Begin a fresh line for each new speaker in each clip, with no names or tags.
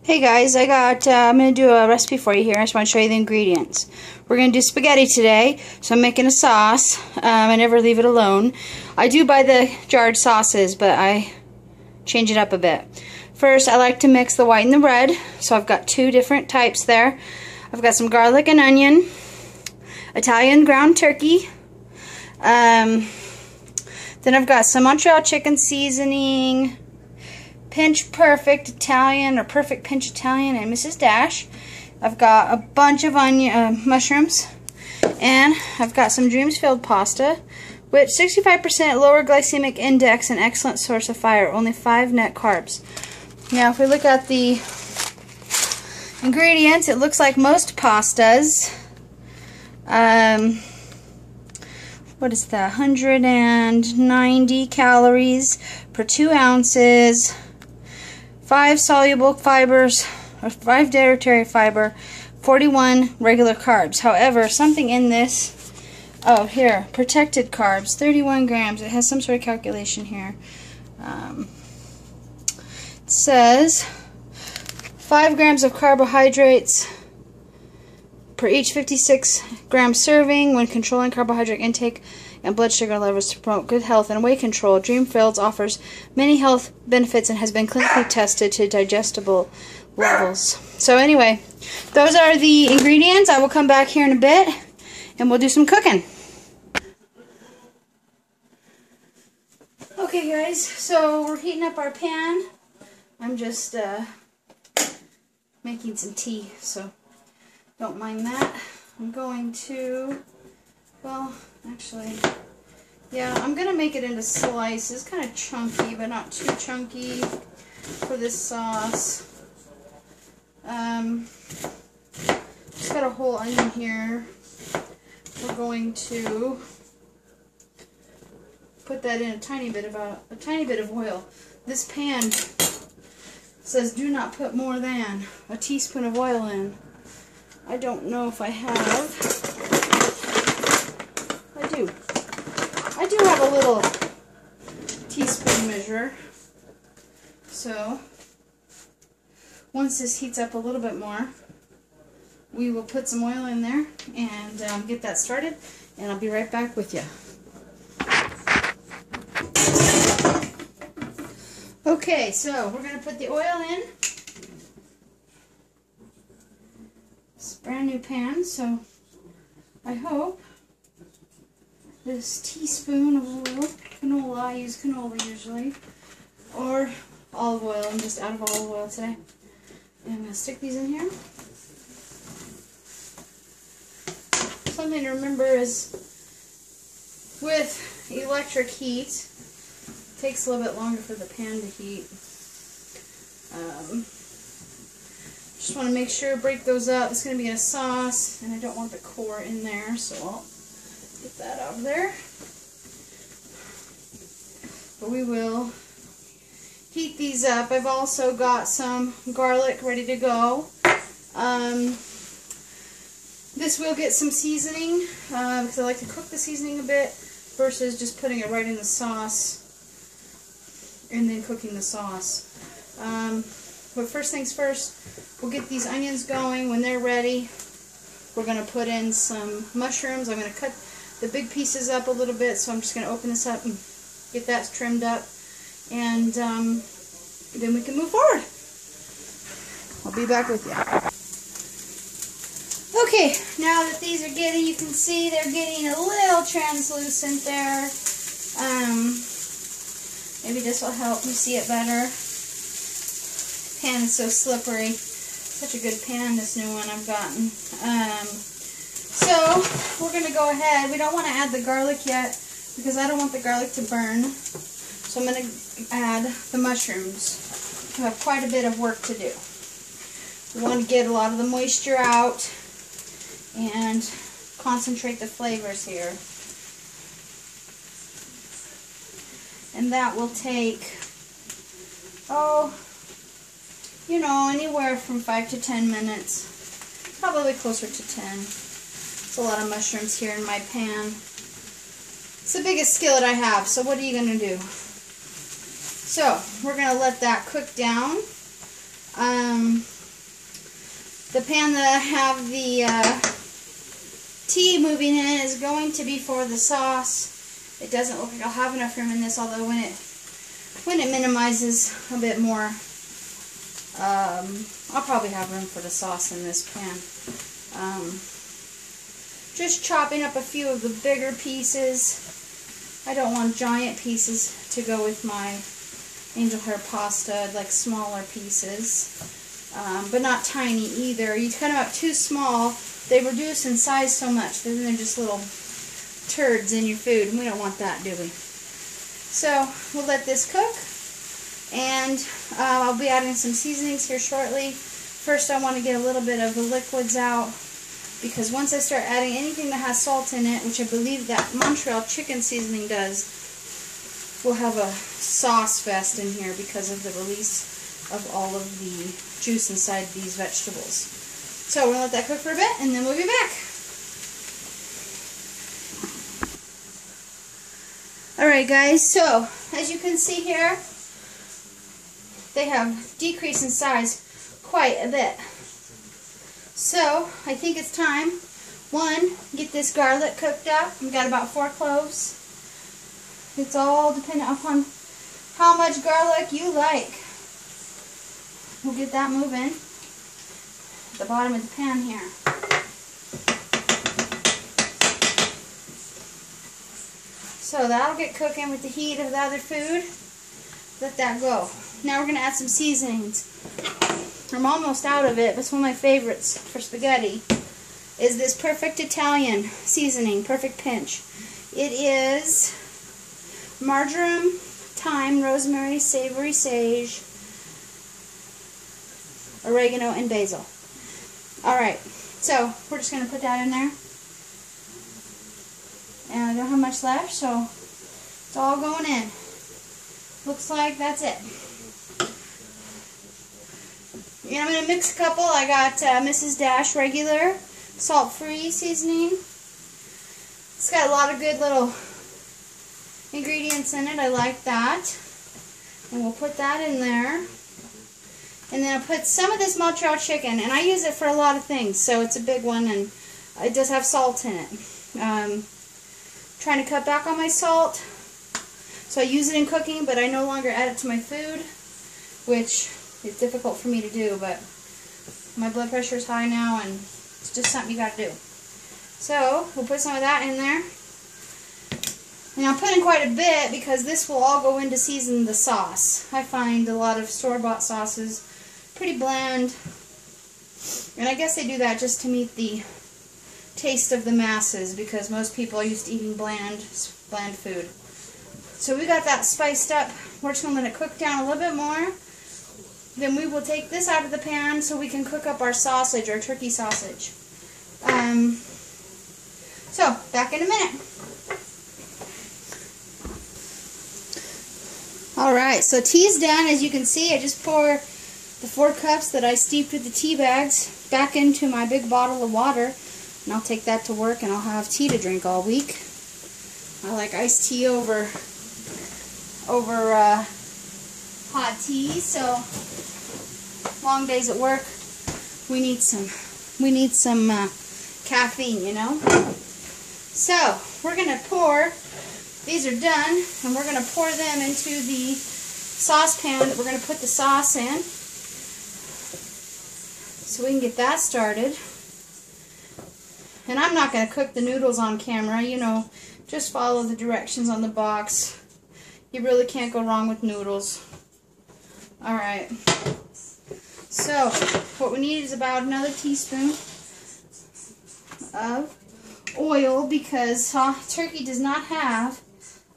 Hey guys, I'm going to do a recipe for you here. I just want to show you the ingredients. We're going to do spaghetti today, so I'm making a sauce. I never leave it alone. I do buy the jarred sauces, but I change it up a bit. First, I like to mix the white and the red, so I've got two different types there. I've got some garlic and onion, Italian ground turkey, then I've got some Montreal chicken seasoning, Pinch Perfect Italian or Perfect Pinch Italian, and Mrs. Dash. I've got a bunch of mushrooms, and I've got some Dreams Filled pasta, with 65% lower glycemic index and excellent source of fiber, only 5 net carbs. Now, if we look at the ingredients, it looks like most pastas. What is that? 190 calories per 2 ounces. 5 soluble fibers, or 5 dietary fiber, 41 regular carbs. However, something in this, oh here, protected carbs, 31 grams. It has some sort of calculation here. It says 5 grams of carbohydrates per each 56 gram serving. When controlling carbohydrate intake and blood sugar levels to promote good health and weight control, Dreamfields offers many health benefits and has been clinically tested to digestible levels. So anyway, those are the ingredients. I will come back here in a bit and we'll do some cooking. Okay guys, so we're heating up our pan. I'm just making some tea, so don't mind that. I'm going to, well, actually, yeah, I'm going to make it into slices. Kind of chunky, but not too chunky for this sauce. Just got a whole onion here. We're going to put that in a tiny bit of oil. This pan says do not put more than a teaspoon of oil in. I don't know if I have. I do have a little teaspoon measure. So once this heats up a little bit more, we will put some oil in there and get that started, and I'll be right back with you. Okay, so we're going to put the oil in. It's a brand new pan, so I hope this teaspoon of oil, canola, I use canola usually, or olive oil. I'm just out of olive oil today. And I'm going to stick these in here. Something to remember is with electric heat, it takes a little bit longer for the pan to heat. Just want to make sure, break those up. It's going to be a sauce, and I don't want the core in there, so I'll get that out of there. But we will heat these up. I've also got some garlic ready to go. This will get some seasoning, because I like to cook the seasoning a bit versus just putting it right in the sauce and then cooking the sauce. But first things first, we'll get these onions going. When they're ready, we're going to put in some mushrooms. I'm going to cut the big pieces up a little bit, so I'm just going to open this up and get that trimmed up, and then we can move forward. I'll be back with you. Okay, now that these are getting, you can see they're getting a little translucent there. Maybe this will help you see it better. Pan is so slippery. Such a good pan, this new one I've gotten. So we're going to go ahead. We don't want to add the garlic yet because I don't want the garlic to burn. So I'm going to add the mushrooms. We have quite a bit of work to do. We want to get a lot of the moisture out and concentrate the flavors here. And that will take, oh, you know, anywhere from 5 to 10 minutes. Probably closer to 10. It's a lot of mushrooms here in my pan. It's the biggest skillet I have, so what are you going to do? So, we're going to let that cook down. The pan that I have the tea moving in is going to be for the sauce. It doesn't look like I'll have enough room in this, although when it minimizes a bit more, I'll probably have room for the sauce in this pan. Just chopping up a few of the bigger pieces. I don't want giant pieces to go with my angel hair pasta. I'd like smaller pieces, but not tiny either. You cut them up too small, they reduce in size so much, then they're just little turds in your food, and we don't want that, do we? So we'll let this cook, and I'll be adding some seasonings here shortly. First, I want to get a little bit of the liquids out, because once I start adding anything that has salt in it, which I believe that Montreal chicken seasoning does, we'll have a sauce fest in here because of the release of all of the juice inside these vegetables. So we're going to let that cook for a bit, and then we'll be back. Alright guys, so as you can see here, they have decreased in size quite a bit. So I think it's time, one, get this garlic cooked up. We've got about 4 cloves. It's all dependent upon how much garlic you like. We'll get that moving at the bottom of the pan here. So that'll get cooking with the heat of the other food. Let that go. Now we're going to add some seasonings. I'm almost out of it, but it's one of my favorites for spaghetti. Is this Perfect Italian seasoning, Perfect Pinch. It is marjoram, thyme, rosemary, savory sage, oregano, and basil. Alright, so we're just going to put that in there. And I don't have much left, so it's all going in. Looks like that's it. And I'm going to mix a couple. I got Mrs. Dash regular, salt-free seasoning. It's got a lot of good little ingredients in it. I like that. And we'll put that in there. And then I'll put some of this Montreal chicken. And I use it for a lot of things, so it's a big one, and it does have salt in it. Trying to cut back on my salt. So I use it in cooking, but I no longer add it to my food, which is difficult for me to do, but my blood pressure is high now, and it's just something you got to do. So we'll put some of that in there. And I'll put in quite a bit because this will all go in to season the sauce. I find a lot of store-bought sauces pretty bland, and I guess they do that just to meet the taste of the masses, because most people are used to eating bland food. So we got that spiced up. We're just going to let it cook down a little bit more. Then we will take this out of the pan so we can cook up our sausage, our turkey sausage. So, back in a minute. Alright, so tea's done. As you can see, I just pour the 4 cups that I steeped with the tea bags back into my big bottle of water. And I'll take that to work, and I'll have tea to drink all week. I like iced tea over hot tea, so long days at work, we need some caffeine, you know. So we're gonna pour. These are done, and we're gonna pour them into the saucepan that we're gonna put the sauce in, so we can get that started. And I'm not going to cook the noodles on camera, you know, just follow the directions on the box. You really can't go wrong with noodles. Alright, so what we need is about another teaspoon of oil, because turkey does not have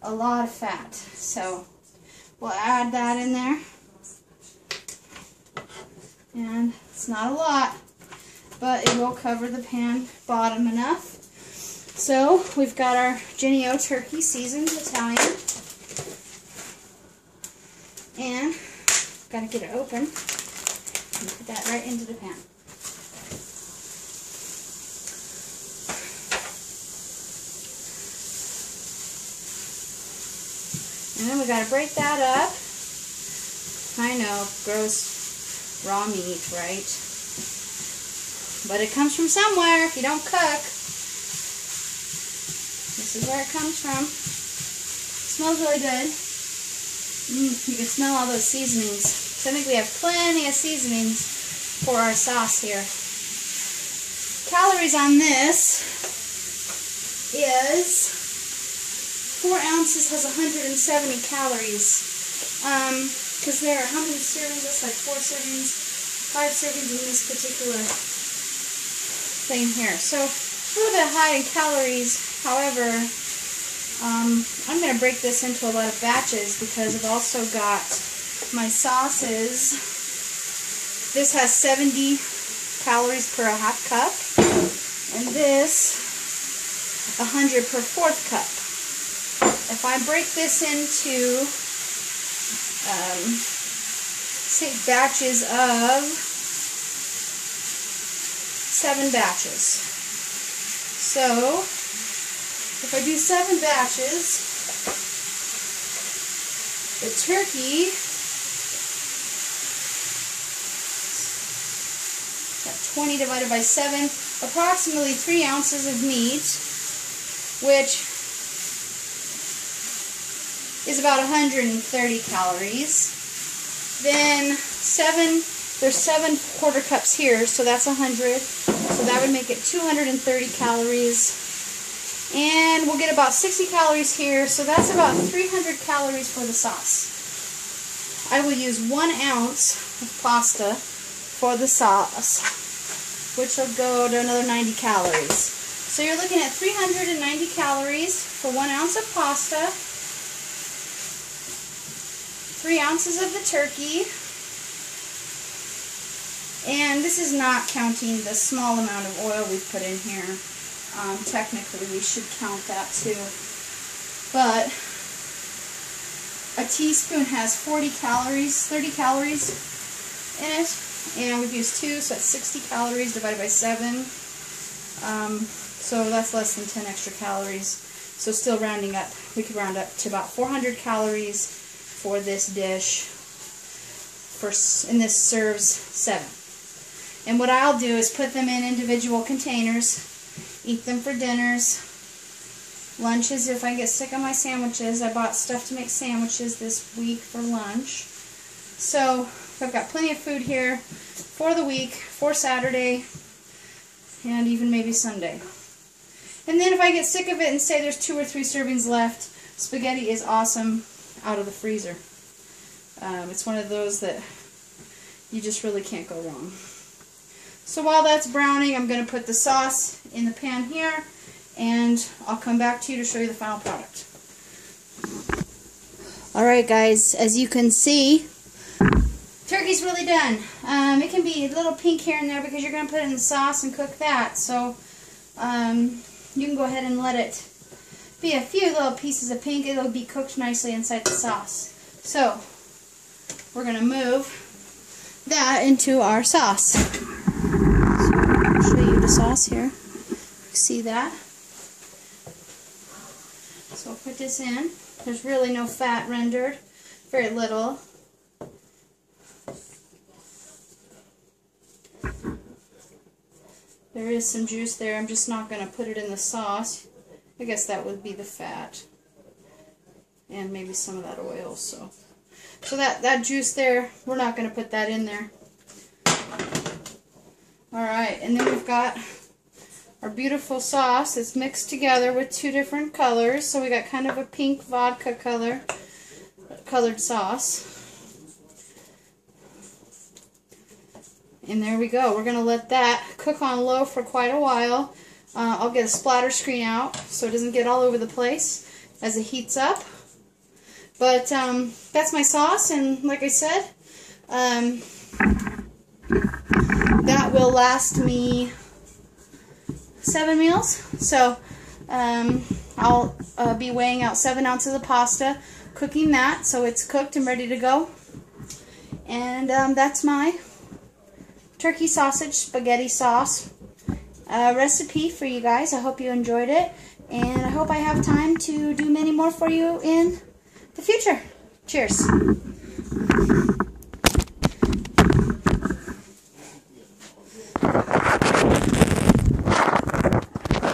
a lot of fat. So we'll add that in there. And it's not a lot, but it will cover the pan bottom enough. So we've got our Genio turkey seasoned Italian, and got to get it open and put that right into the pan. And then we got to break that up. I know, gross raw meat, right? But it comes from somewhere if you don't cook. This is where it comes from. It smells really good. You can smell all those seasonings. So I think we have plenty of seasonings for our sauce here. Calories on this is 4 ounces has 170 calories. Because there are how many servings? That's like 4 servings, 5 servings in this particular thing here. So a little bit high in calories. However, I'm going to break this into a lot of batches because I've also got my sauces. This has 70 calories per a half cup, and this 100 per 4th cup. If I break this into say batches of 7 batches. So if I do 7 batches, the turkey, got 20 divided by 7, approximately 3 ounces of meat, which is about 130 calories. Then there's 7 quarter cups here, so that's 100. So that would make it 230 calories. And we'll get about 60 calories here, so that's about 300 calories for the sauce. I will use 1 ounce of pasta for the sauce, which will go to another 90 calories. So you're looking at 390 calories for 1 ounce of pasta, 3 ounces of the turkey, and this is not counting the small amount of oil we put in here. Technically we should count that too. But a teaspoon has 40 calories, 30 calories in it, and we've used 2, so that's 60 calories divided by 7. So that's less than 10 extra calories. So still rounding up, we could round up to about 400 calories for this dish, and this serves 7. And what I'll do is put them in individual containers, eat them for dinners, lunches if I get sick of my sandwiches. I bought stuff to make sandwiches this week for lunch. So I've got plenty of food here for the week, for Saturday, and even maybe Sunday. And then if I get sick of it and say there's 2 or 3 servings left, spaghetti is awesome out of the freezer. It's one of those that you just really can't go wrong. So while that's browning, I'm going to put the sauce in the pan here, and I'll come back to you to show you the final product. Alright guys, as you can see, turkey's really done. It can be a little pink here and there because you're going to put it in the sauce and cook that. So you can go ahead and let it be a few little pieces of pink. It'll be cooked nicely inside the sauce. So we're going to move that into our sauce. I'll show you the sauce here. See that? So I'll put this in. There's really no fat rendered. Very little. There is some juice there. I'm just not going to put it in the sauce. I guess that would be the fat. And maybe some of that oil. So that juice there, we're not going to put that in there. Alright, and then we've got our beautiful sauce. It's mixed together with 2 different colors. So we got kind of a pink vodka colored sauce. And there we go. We're going to let that cook on low for quite a while. I'll get a splatter screen out so it doesn't get all over the place as it heats up. But that's my sauce, and like I said, that will last me 7 meals. So I'll be weighing out 7 ounces of pasta, cooking that so it's cooked and ready to go. And that's my turkey sausage spaghetti sauce recipe for you guys. I hope you enjoyed it, and I hope I have time to do many more for you in the future. Cheers.